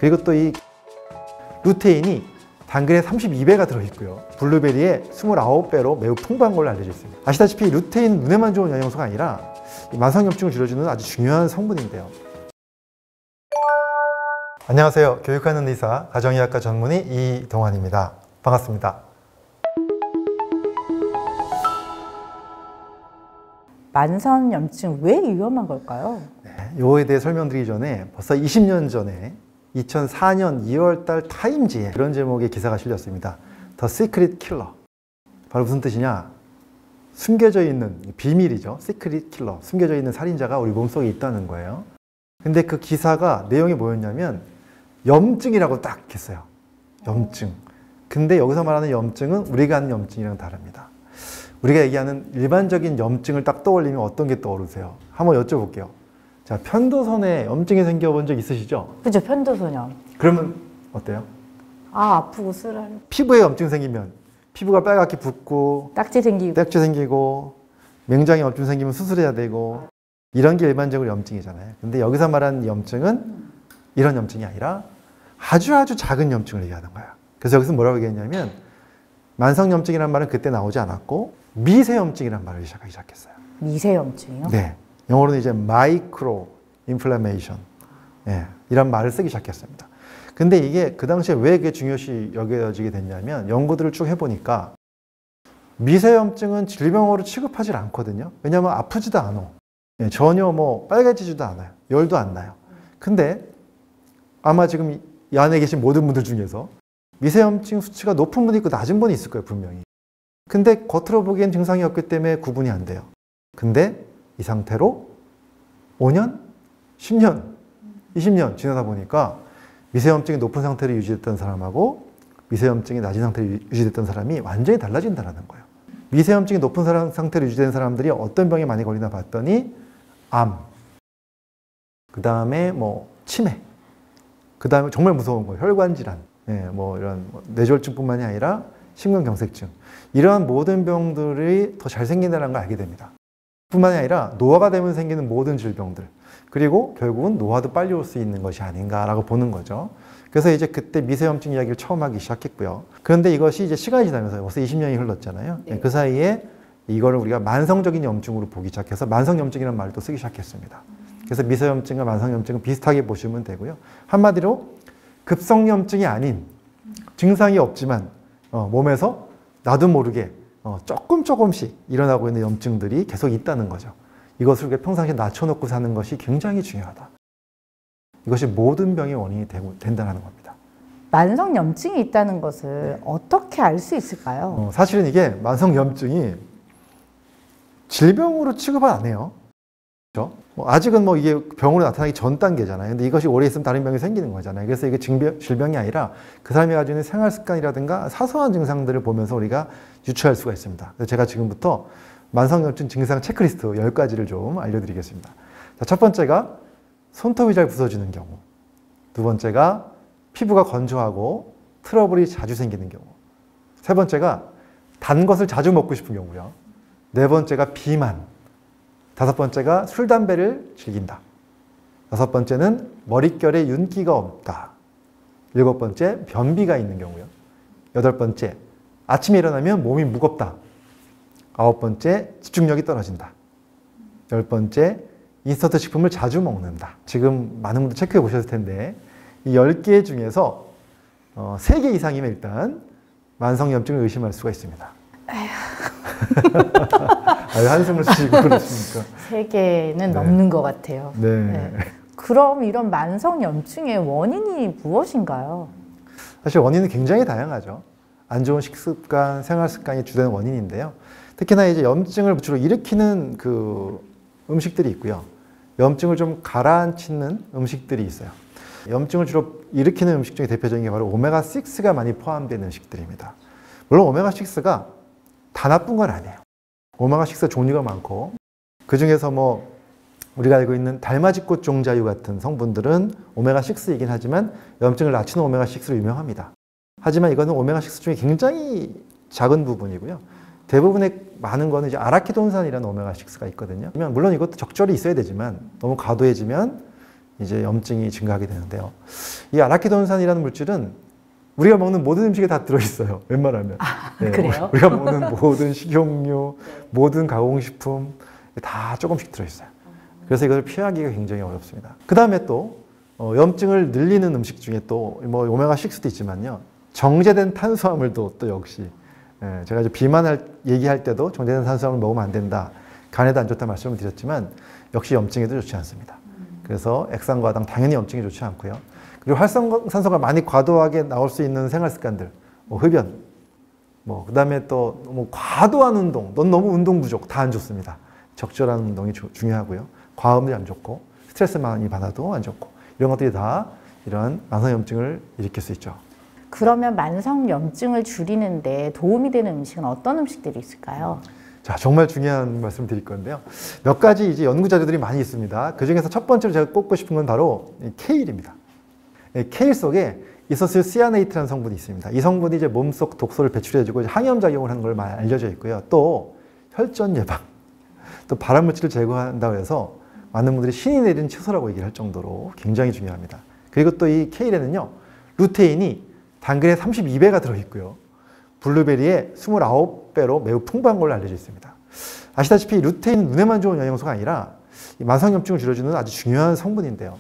그리고 또 이 루테인이 당근에 32배가 들어있고요. 블루베리에 29배로 매우 풍부한 걸로 알려져 있습니다. 아시다시피 루테인 눈에만 좋은 영양소가 아니라 만성염증을 줄여주는 아주 중요한 성분인데요. 안녕하세요. 교육하는 의사, 가정의학과 전문의 이동환입니다. 반갑습니다. 만성염증 왜 위험한 걸까요? 이거에 대해 설명드리기 전에 벌써 20년 전에 2004년 2월 달 타임지에 이런 제목의 기사가 실렸습니다. The Secret Killer. 바로 무슨 뜻이냐? 숨겨져 있는 비밀이죠. Secret Killer. 숨겨져 있는 살인자가 우리 몸속에 있다는 거예요. 근데 그 기사가 내용이 뭐였냐면 염증이라고 딱 했어요. 염증. 근데 여기서 말하는 염증은 우리가 아는 염증이랑 다릅니다. 우리가 얘기하는 일반적인 염증을 딱 떠올리면 어떤 게 떠오르세요? 한번 여쭤볼게요. 자, 편도선에 염증이 생겨본 적 있으시죠? 그죠, 편도선염. 그러면 어때요? 아프고 쓰라려. 피부에 염증 생기면 피부가 빨갛게 붓고 딱지 생기고 맹장에 염증 생기면 수술해야 되고 이런 게 일반적으로 염증이잖아요. 근데 여기서 말하는 염증은 이런 염증이 아니라 아주 작은 염증을 얘기하는 거예요. 그래서 여기서 뭐라고 얘기했냐면 만성염증이라는 말은 그때 나오지 않았고 미세염증이라는 말을 시작하기 시작했어요. 미세염증이요? 네. 영어로는 이제 마이크로 인플라메이션 이런 말을 쓰기 시작했습니다. 근데 이게 그 당시에 왜 그게 중요시 여겨지게 됐냐면 연구들을 쭉 해보니까 미세염증은 질병으로 취급하지 않거든요. 왜냐하면 아프지도 않아. 전혀 뭐 빨개지지도 않아요. 열도 안 나요. 근데 아마 지금 이 안에 계신 모든 분들 중에서 미세염증 수치가 높은 분이 있고 낮은 분이 있을 거예요, 분명히. 근데 겉으로 보기엔 증상이 없기 때문에 구분이 안 돼요. 근데 이 상태로 5년, 10년, 20년 지나다 보니까 미세염증이 높은 상태로 유지됐던 사람하고 미세염증이 낮은 상태로 유지됐던 사람이 완전히 달라진다는 거예요. 미세염증이 높은 상태로 유지된 사람들이 어떤 병에 많이 걸리나 봤더니 암, 그 다음에 뭐 치매, 그 다음에 정말 무서운 거예요. 혈관질환, 뭐 이런 뇌졸중뿐만이 아니라 심근경색증, 이러한 모든 병들이 더 잘 생긴다는 걸 알게 됩니다. 뿐만이 아니라 노화가 되면 생기는 모든 질병들, 그리고 결국은 노화도 빨리 올 수 있는 것이 아닌가라고 보는 거죠. 그래서 이제 그때 미세염증 이야기를 처음 하기 시작했고요. 그런데 이것이 이제 시간이 지나면서 벌써 20년이 흘렀잖아요. 그 사이에 이거를 우리가 만성적인 염증으로 보기 시작해서 만성염증이라는 말을 또 쓰기 시작했습니다. 그래서 미세염증과 만성염증은 비슷하게 보시면 되고요. 한마디로 급성염증이 아닌, 증상이 없지만 몸에서 나도 모르게 조금씩 일어나고 있는 염증들이 계속 있다는 거죠. 이것을 우리가 평상시에 낮춰놓고 사는 것이 굉장히 중요하다. 이것이 모든 병의 원인이 된다는 겁니다. 만성염증이 있다는 것을 어떻게 알 수 있을까요? 사실은 이게 만성염증이 질병으로 취급을 안 해요. 그렇죠? 아직은 뭐 이게 병으로 나타나기 전 단계잖아요. 근데 이것이 오래 있으면 다른 병이 생기는 거잖아요. 그래서 이게 질병이 아니라 그 사람이 가지고 있는 생활 습관이라든가 사소한 증상들을 보면서 우리가 유추할 수가 있습니다. 그래서 제가 지금부터 만성염증 증상 체크리스트 10가지를 좀 알려드리겠습니다. 자, 첫 번째가 손톱이 잘 부서지는 경우, 두 번째가 피부가 건조하고 트러블이 자주 생기는 경우, 세 번째가 단 것을 자주 먹고 싶은 경우요, 네 번째가 비만, 다섯 번째가 술, 담배를 즐긴다, 여섯 번째는 머릿결에 윤기가 없다, 일곱 번째 변비가 있는 경우요, 여덟 번째 아침에 일어나면 몸이 무겁다, 아홉 번째 집중력이 떨어진다, 열 번째 인스턴트 식품을 자주 먹는다. 지금 많은 분들 체크해 보셨을 텐데 이 10개 중에서 3개 이상이면 일단 만성염증을 의심할 수가 있습니다. 아유, 한숨을 쉬고 그러십니까? 3개는 넘는 것 같아요. 네. 그럼 이런 만성염증의 원인이 무엇인가요? 사실 원인은 굉장히 다양하죠. 안 좋은 식습관, 생활습관이 주된 원인인데요. 특히나 이제 염증을 주로 일으키는 그 음식들이 있고요. 염증을 좀 가라앉히는 음식들이 있어요. 염증을 주로 일으키는 음식 중에 대표적인 게 바로 오메가6가 많이 포함된 음식들입니다. 물론 오메가6가 다 나쁜 건 아니에요. 오메가6 종류가 많고 그 중에서 뭐 우리가 알고 있는 달맞이꽃 종자유 같은 성분들은 오메가6이긴 하지만 염증을 낮추는 오메가6로 유명합니다. 하지만 이거는 오메가6 중에 굉장히 작은 부분이고요. 대부분의 많은 거는 이제 아라키돈산이라는 오메가6가 있거든요. 물론 이것도 적절히 있어야 되지만 너무 과도해지면 이제 염증이 증가하게 되는데요. 이 아라키돈산이라는 물질은 우리가 먹는 모든 음식에 다 들어있어요. 웬만하면. 그래요? 우리가 먹는 모든 식용유, 모든 가공식품 다 조금씩 들어있어요. 그래서 이것을 피하기가 굉장히 어렵습니다. 그 다음에 또 염증을 늘리는 음식 중에 또 뭐 오메가6도 있지만요. 정제된 탄수화물도 또 역시 제가 이제 비만 얘기할 때도 정제된 탄수화물 먹으면 안 된다. 간에도 안 좋다 말씀을 드렸지만 역시 염증에도 좋지 않습니다. 그래서 액상과당 당연히 염증이 좋지 않고요. 그리고 활성산소가 많이 과도하게 나올 수 있는 생활 습관들, 뭐 흡연, 뭐 그다음에 또 뭐 과도한 운동, 넌 너무 운동 부족 다 안 좋습니다. 적절한 운동이 중요하고요. 과음이 안 좋고 스트레스 많이 받아도 안 좋고 이런 것들이 다 이러한 만성염증을 일으킬 수 있죠. 그러면 만성염증을 줄이는데 도움이 되는 음식은 어떤 음식들이 있을까요? 자, 정말 중요한 말씀 드릴 건데요. 몇 가지 이제 연구 자료들이 많이 있습니다. 그 중에서 첫 번째로 제가 꼽고 싶은 건 바로 케일입니다. 케일 속에 이소시아네이트라는 성분이 있습니다. 이 성분이 이제 몸속 독소를 배출해주고 항염작용을 하는 걸 많이 알려져 있고요. 또 혈전 예방, 또 발암물질을 제거한다고 해서 많은 분들이 신이 내린 채소라고 얘기를 할 정도로 굉장히 중요합니다. 그리고 또 이 케일에는요, 루테인이 당근에 32배가 들어있고요. 블루베리에 29배로 매우 풍부한 걸로 알려져 있습니다. 아시다시피 루테인은 눈에만 좋은 영양소가 아니라 만성염증을 줄여주는 아주 중요한 성분인데요.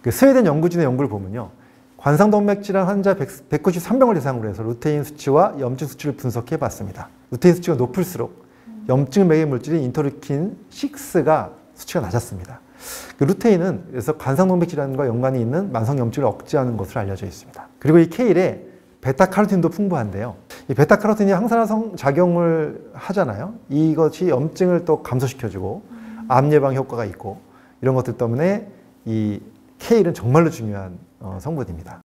그 스웨덴 연구진의 연구를 보면요. 관상동맥질환 환자 193명을 대상으로 해서 루테인 수치와 염증 수치를 분석해 봤습니다. 루테인 수치가 높을수록 염증 매개 물질인 인터루킨 6가 수치가 낮았습니다. 그 루테인은 그래서 관상동맥질환과 연관이 있는 만성염증을 억제하는 것으로 알려져 있습니다. 그리고 이 케일에 베타카로틴도 풍부한데요. 이 베타카로틴이 항산화 작용을 하잖아요. 이것이 염증을 또 감소시켜주고 암 예방 효과가 있고 이런 것들 때문에 이 케일은 정말로 중요한 성분입니다.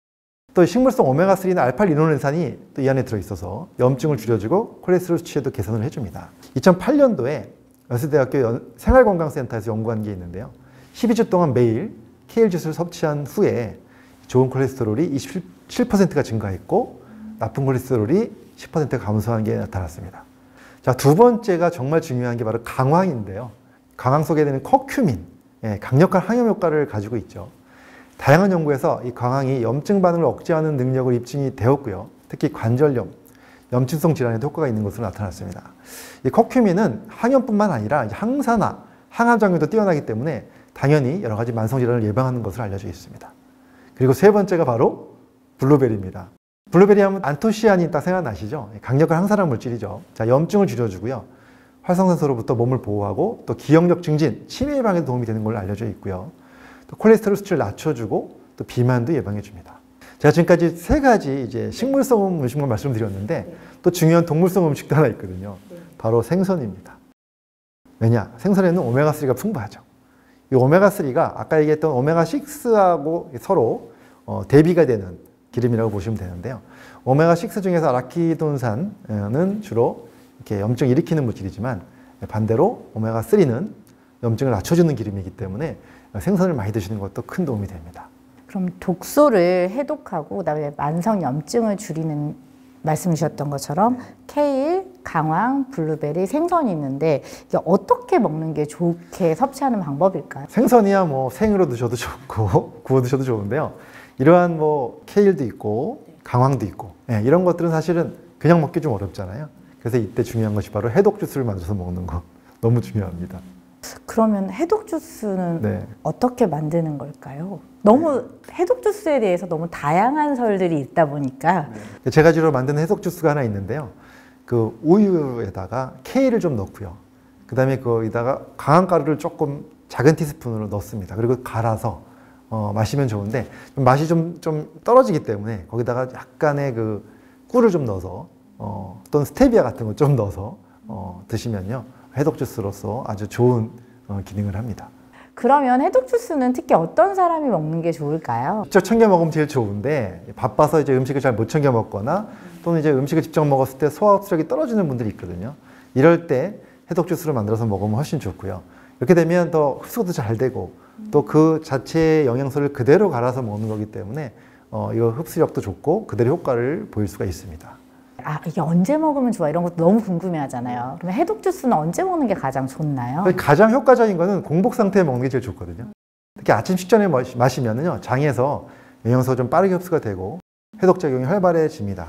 또 식물성 오메가3는 알파리노렌산이 또 이 안에 들어있어서 염증을 줄여주고 콜레스테롤 수치에도 개선을 해줍니다. 2008년도에 연세대학교 생활건강센터에서 연구한 게 있는데요. 12주 동안 매일 케일 주스를 섭취한 후에 좋은 콜레스테롤이 27%가 증가했고 나쁜 콜레스테롤이 10%가 감소한 게 나타났습니다. 자, 두 번째가 정말 중요한 게 바로 강황인데요. 강황 속에 있는 커큐민, 강력한 항염 효과를 가지고 있죠. 다양한 연구에서 이 강황이 염증 반응을 억제하는 능력을 입증이 되었고요. 특히 관절염, 염증성 질환에도 효과가 있는 것으로 나타났습니다. 이 커큐민은 항염뿐만 아니라 항산화, 항암 작용도 뛰어나기 때문에 당연히 여러 가지 만성 질환을 예방하는 것으로 알려져 있습니다. 그리고 세 번째가 바로 블루베리입니다. 블루베리 하면 안토시아닌 딱 생각나시죠? 강력한 항산화 물질이죠. 자, 염증을 줄여주고요. 활성산소로부터 몸을 보호하고 또 기억력 증진, 치매 예방에도 도움이 되는 걸로 알려져 있고요. 또 콜레스테롤 수치를 낮춰주고 또 비만도 예방해 줍니다. 제가 지금까지 세 가지 이제 식물성 음식만 말씀드렸는데 또 중요한 동물성 음식도 하나 있거든요. 바로 생선입니다. 왜냐? 생선에는 오메가3가 풍부하죠. 이 오메가3가 아까 얘기했던 오메가6하고 서로 대비가 되는 기름이라고 보시면 되는데요. 오메가6 중에서 아라키돈산은 주로 이렇게 염증을 일으키는 물질이지만 반대로 오메가3는 염증을 낮춰주는 기름이기 때문에 생선을 많이 드시는 것도 큰 도움이 됩니다. 그럼 독소를 해독하고 그다음에 만성염증을 줄이는 말씀 주셨던 것처럼 케일, 강황, 블루베리, 생선이 있는데 이게 어떻게 먹는 게 좋게 섭취하는 방법일까요? 생선이야 뭐 생으로 드셔도 좋고 구워 드셔도 좋은데요. 이러한 뭐 케일도 있고 강황도 있고 이런 것들은 사실은 그냥 먹기 좀 어렵잖아요. 그래서 이때 중요한 것이 바로 해독 주스를 만들어서 먹는 거 너무 중요합니다. 그러면 해독 주스는 네. 어떻게 만드는 걸까요? 너무 해독 주스에 대해서 너무 다양한 설들이 있다 보니까 제가 주로 만드는 해독 주스가 하나 있는데요. 그 우유에다가 케일을 좀 넣고요. 그 다음에 거기다가 강황 가루를 조금 작은 티스푼으로 넣습니다. 그리고 갈아서 마시면 좋은데 맛이 좀 떨어지기 때문에 거기다가 약간의 그 꿀을 좀 넣어서 또는 스테비아 같은 거 좀 넣어서 드시면요. 해독 주스로서 아주 좋은 기능을 합니다. 그러면 해독 주스는 특히 어떤 사람이 먹는 게 좋을까요? 직접 챙겨 먹으면 제일 좋은데 바빠서 이제 음식을 잘 못 챙겨 먹거나 또는 이제 음식을 직접 먹었을 때 소화 흡수력이 떨어지는 분들이 있거든요. 이럴 때 해독 주스를 만들어서 먹으면 훨씬 좋고요. 이렇게 되면 더 흡수도 잘 되고 또 그 자체의 영양소를 그대로 갈아서 먹는 거기 때문에 이거 흡수력도 좋고 그대로 효과를 보일 수가 있습니다. 아, 이게 언제 먹으면 좋아? 이런 것도 너무 궁금해 하잖아요. 그러면 해독 주스는 언제 먹는 게 가장 좋나요? 가장 효과적인 거는 공복 상태에 먹는 게 제일 좋거든요. 특히 아침 식전에 마시면은요, 장에서 영양소가 좀 빠르게 흡수가 되고 해독작용이 활발해집니다.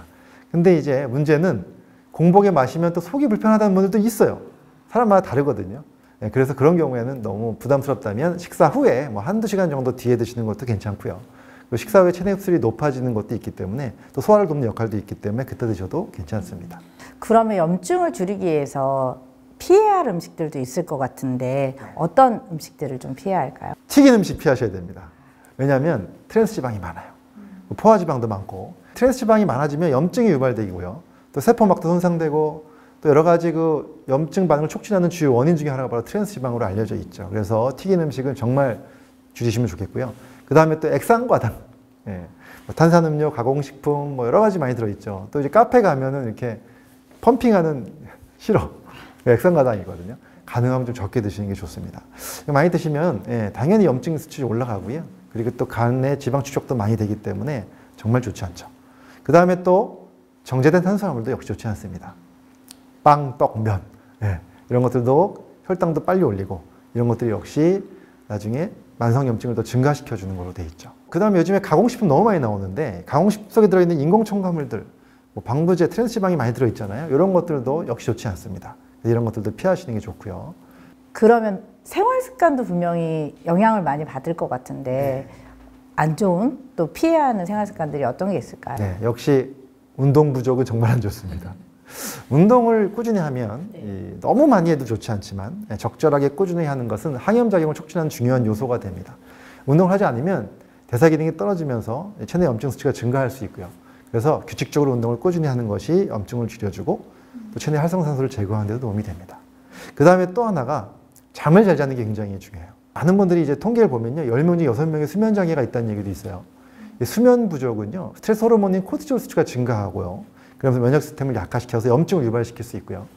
근데 이제 문제는 공복에 마시면 또 속이 불편하다는 분들도 있어요. 사람마다 다르거든요. 그래서 그런 경우에는 너무 부담스럽다면 식사 후에 뭐 한두 시간 정도 뒤에 드시는 것도 괜찮고요. 식사 후에 체내 흡수율이 높아지는 것도 있기 때문에 또 소화를 돕는 역할도 있기 때문에 그때 드셔도 괜찮습니다. 그러면 염증을 줄이기 위해서 피해야 할 음식들도 있을 것 같은데 어떤 음식들을 좀 피해야 할까요? 튀긴 음식 피하셔야 됩니다. 왜냐하면 트랜스 지방이 많아요. 포화 지방도 많고 트랜스 지방이 많아지면 염증이 유발되고요. 또 세포막도 손상되고 또 여러 가지 그 염증 반응을 촉진하는 주요 원인 중에 하나가 바로 트랜스 지방으로 알려져 있죠. 그래서 튀긴 음식은 정말 줄이시면 좋겠고요. 그 다음에 또 액상과당, 뭐 탄산음료, 가공식품 뭐 여러 가지 많이 들어있죠. 또 이제 카페 가면은 이렇게 펌핑하는 시럽, 액상과당이거든요. 가능하면 좀 적게 드시는 게 좋습니다. 많이 드시면 당연히 염증 수치가 올라가고요. 그리고 또 간의 지방 축적도 많이 되기 때문에 정말 좋지 않죠. 그 다음에 또 정제된 탄수화물도 역시 좋지 않습니다. 빵, 떡, 면 이런 것들도 혈당도 빨리 올리고 이런 것들이 역시 나중에 만성염증을 더 증가시켜주는 걸로 돼 있죠. 그 다음에 요즘에 가공식품 너무 많이 나오는데 가공식품 속에 들어있는 인공첨가물들, 뭐 방부제, 트랜스지방이 많이 들어있잖아요. 이런 것들도 역시 좋지 않습니다. 이런 것들도 피하시는 게 좋고요. 그러면 생활 습관도 분명히 영향을 많이 받을 것 같은데 안 좋은 또 피해야 하는 생활 습관들이 어떤 게 있을까요? 네, 역시 운동 부족은 정말 안 좋습니다. 운동을 꾸준히 하면 너무 많이 해도 좋지 않지만 적절하게 꾸준히 하는 것은 항염작용을 촉진하는 중요한 요소가 됩니다. 운동을 하지 않으면 대사 기능이 떨어지면서 체내 염증 수치가 증가할 수 있고요. 그래서 규칙적으로 운동을 꾸준히 하는 것이 염증을 줄여주고 또 체내 활성산소를 제거하는 데도 도움이 됩니다. 그 다음에 또 하나가 잠을 잘 자는 게 굉장히 중요해요. 많은 분들이 이제 통계를 보면요, 10명 중 6명의 수면 장애가 있다는 얘기도 있어요. 수면 부족은요, 스트레스 호르몬인 코티졸 수치가 증가하고요. 그러면서 면역 시스템을 약화시켜서 염증을 유발시킬 수 있고요.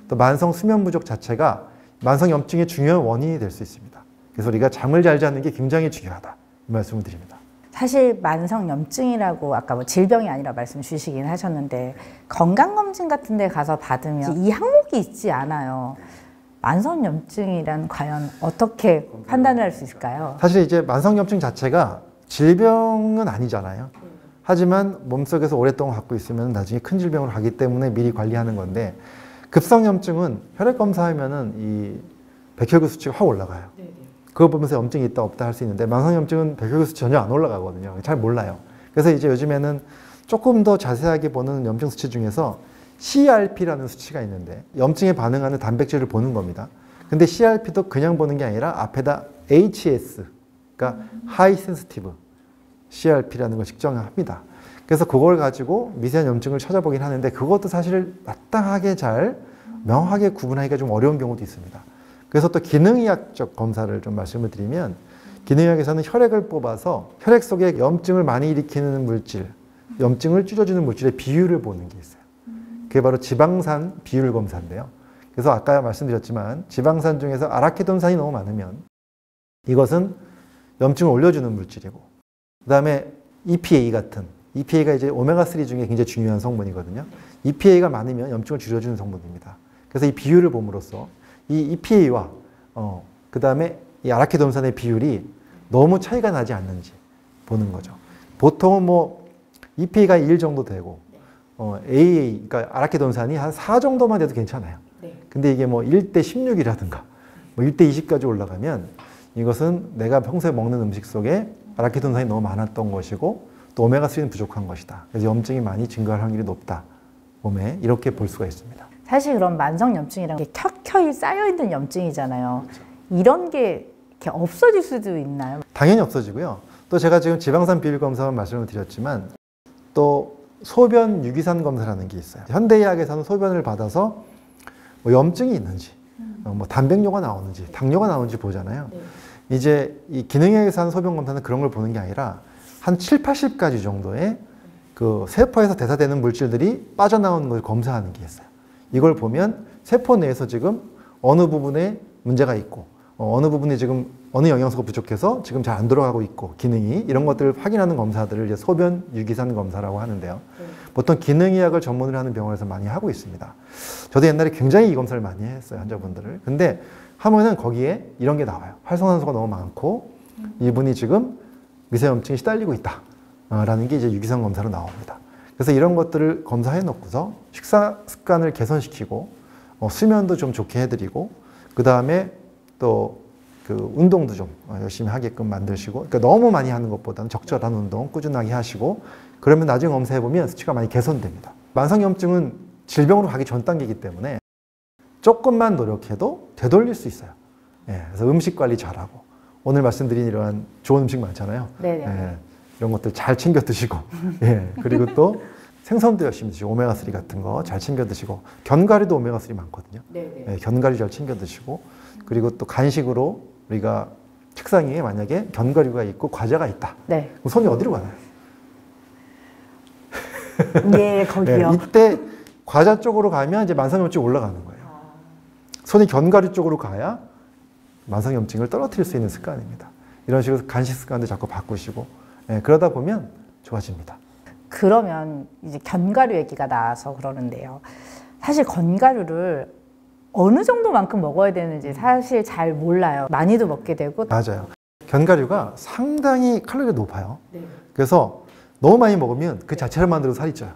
또 만성 수면 부족 자체가 만성 염증의 중요한 원인이 될 수 있습니다. 그래서 우리가 잠을 잘 자는 게 굉장히 중요하다, 이 말씀을 드립니다. 사실 만성염증이라고 아까 뭐 질병이 아니라 말씀 주시긴 하셨는데 건강검진 같은 데 가서 받으면 이 항목이 있지 않아요. 만성염증이란 과연 어떻게 판단을 할 수 있을까요? 사실 이제 만성염증 자체가 질병은 아니잖아요. 하지만 몸속에서 오랫동안 갖고 있으면 나중에 큰 질병으로 가기 때문에 미리 관리하는 건데 급성염증은 혈액 검사하면은 이 백혈구 수치가 확 올라가요. 그거 보면서 염증이 있다 없다 할 수 있는데 만성염증은 백혈구 수치 전혀 안 올라가거든요. 잘 몰라요. 그래서 이제 요즘에는 조금 더 자세하게 보는 염증 수치 중에서 CRP라는 수치가 있는데 염증에 반응하는 단백질을 보는 겁니다. 근데 CRP도 그냥 보는 게 아니라 앞에다 HS, 그러니까 High Sensitive CRP라는 걸 측정합니다. 그래서 그걸 가지고 미세한 염증을 찾아보긴 하는데 그것도 사실 마땅하게 잘 명확하게 구분하기가 좀 어려운 경우도 있습니다. 그래서 또 기능의학적 검사를 좀 말씀을 드리면 기능의학에서는 혈액을 뽑아서 혈액 속에 염증을 많이 일으키는 물질, 염증을 줄여주는 물질의 비율을 보는 게 있어요. 그게 바로 지방산 비율 검사인데요. 그래서 아까 말씀드렸지만 지방산 중에서 아라키돈산이 너무 많으면 이것은 염증을 올려주는 물질이고 그 다음에 EPA 같은 EPA가 이제 오메가3 중에 굉장히 중요한 성분이거든요. EPA가 많으면 염증을 줄여주는 성분입니다. 그래서 이 비율을 봄으로써 이 EPA와 그 다음에 이 아라키돈산의 비율이 너무 차이가 나지 않는지 보는 거죠. 보통은 뭐 EPA가 1 정도 되고 AA, 그러니까 아라키돈산이 한 4 정도만 돼도 괜찮아요. 근데 이게 뭐 1대 16이라든가 뭐 1대 20까지 올라가면 이것은 내가 평소에 먹는 음식 속에 아라키돈산이 너무 많았던 것이고 또 오메가3는 부족한 것이다. 그래서 염증이 많이 증가할 확률이 높다. 몸에 이렇게 볼 수가 있습니다. 사실 그런 만성염증이란 게 켜켜이 쌓여있는 염증이잖아요. 그렇죠. 이런 게 이렇게 없어질 수도 있나요? 당연히 없어지고요. 또 제가 지금 지방산 비율 검사만 말씀을 드렸지만 또 소변 유기산 검사라는 게 있어요. 현대의학에서는 소변을 받아서 뭐 염증이 있는지, 뭐 단백뇨가 나오는지, 당뇨가 나오는지 보잖아요. 이제 이 기능의학에서 하는 소변 검사는 그런 걸 보는 게 아니라 한 7, 80가지 정도의 그 세포에서 대사되는 물질들이 빠져나오는 걸 검사하는 게 있어요. 이걸 보면 세포 내에서 지금 어느 부분에 문제가 있고 어느 부분에 지금 어느 영양소가 부족해서 지금 잘 안 돌아가고 있고 기능이 이런 것들을 확인하는 검사들을 이제 소변 유기산 검사라고 하는데요. 보통 기능의학을 전문으로 하는 병원에서 많이 하고 있습니다. 저도 옛날에 굉장히 이 검사를 많이 했어요, 환자분들을. 근데 하면은 거기에 이런 게 나와요. 활성산소가 너무 많고 이분이 지금 미세염증에 시달리고 있다. 라는 게 이제 유기성 검사로 나옵니다. 그래서 이런 것들을 검사해 놓고서 식사 습관을 개선시키고 수면도 좀 좋게 해드리고 그 다음에 또 그 운동도 좀 열심히 하게끔 만드시고 그러니까 너무 많이 하는 것보다는 적절한 운동 꾸준하게 하시고 그러면 나중에 검사해 보면 수치가 많이 개선됩니다. 만성염증은 질병으로 가기 전 단계이기 때문에 조금만 노력해도 되돌릴 수 있어요. 예, 그래서 음식 관리 잘하고 오늘 말씀드린 이러한 좋은 음식 많잖아요. 예, 이런 것들 잘 챙겨 드시고 예, 그리고 또 생선도 열심히 드시고 오메가3 같은 거 잘 챙겨 드시고 견과류도 오메가3 많거든요. 예, 견과류 잘 챙겨 드시고 그리고 또 간식으로 우리가 책상 위에 만약에 견과류가 있고 과자가 있다. 그럼 손이 어디로 가나요? 예, 거기요. 예, 이때 과자 쪽으로 가면 이제 만성염증이 올라가는 거예요. 손이 견과류 쪽으로 가야 만성염증을 떨어뜨릴 수 있는 습관입니다. 이런 식으로 간식 습관도 자꾸 바꾸시고 예, 그러다 보면 좋아집니다. 그러면 이제 견과류 얘기가 나와서 그러는데요. 사실 견과류를 어느 정도만큼 먹어야 되는지 사실 잘 몰라요. 많이도 먹게 되고. 맞아요. 견과류가 상당히 칼로리가 높아요. 그래서 너무 많이 먹으면 그 자체로만으로 살이 쪄요.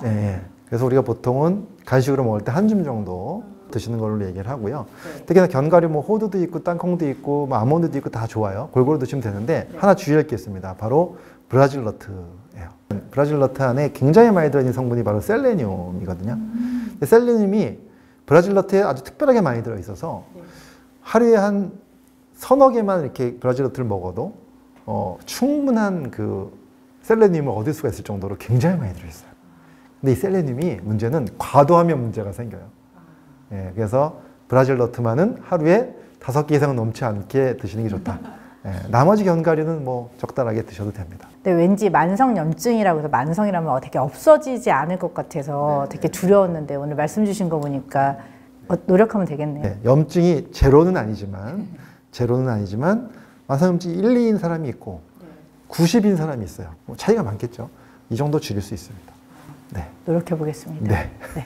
예, 그래서 우리가 보통은 간식으로 먹을 때 한 줌 정도 드시는 걸로 얘기를 하고요. 특히나 견과류 뭐 호두도 있고 땅콩도 있고 뭐 아몬드도 있고 다 좋아요. 골고루 드시면 되는데 하나 주의할 게 있습니다. 바로 브라질 너트예요. 브라질 너트 안에 굉장히 많이 들어있는 성분이 바로 셀레늄이거든요. 근데 셀레늄이 브라질 너트에 아주 특별하게 많이 들어있어서 하루에 한 서너 개만 이렇게 브라질 너트를 먹어도 충분한 그 셀레늄을 얻을 수가 있을 정도로 굉장히 많이 들어있어요. 근데 이 셀레늄이 문제는 과도하면 문제가 생겨요. 예, 그래서 브라질 너트만은 하루에 5개 이상은 넘지 않게 드시는 게 좋다. 예, 나머지 견과류는 뭐 적당하게 드셔도 됩니다. 근데 왠지 만성염증이라고 해서 만성이라면 되게 없어지지 않을 것 같아서 되게 두려웠는데 오늘 말씀 주신 거 보니까 노력하면 되겠네요. 네, 염증이 제로는 아니지만 만성염증이 1, 2인 사람이 있고 90인 사람이 있어요. 뭐 차이가 많겠죠. 이 정도 줄일 수 있습니다. 네. 노력해 보겠습니다. 네. 네.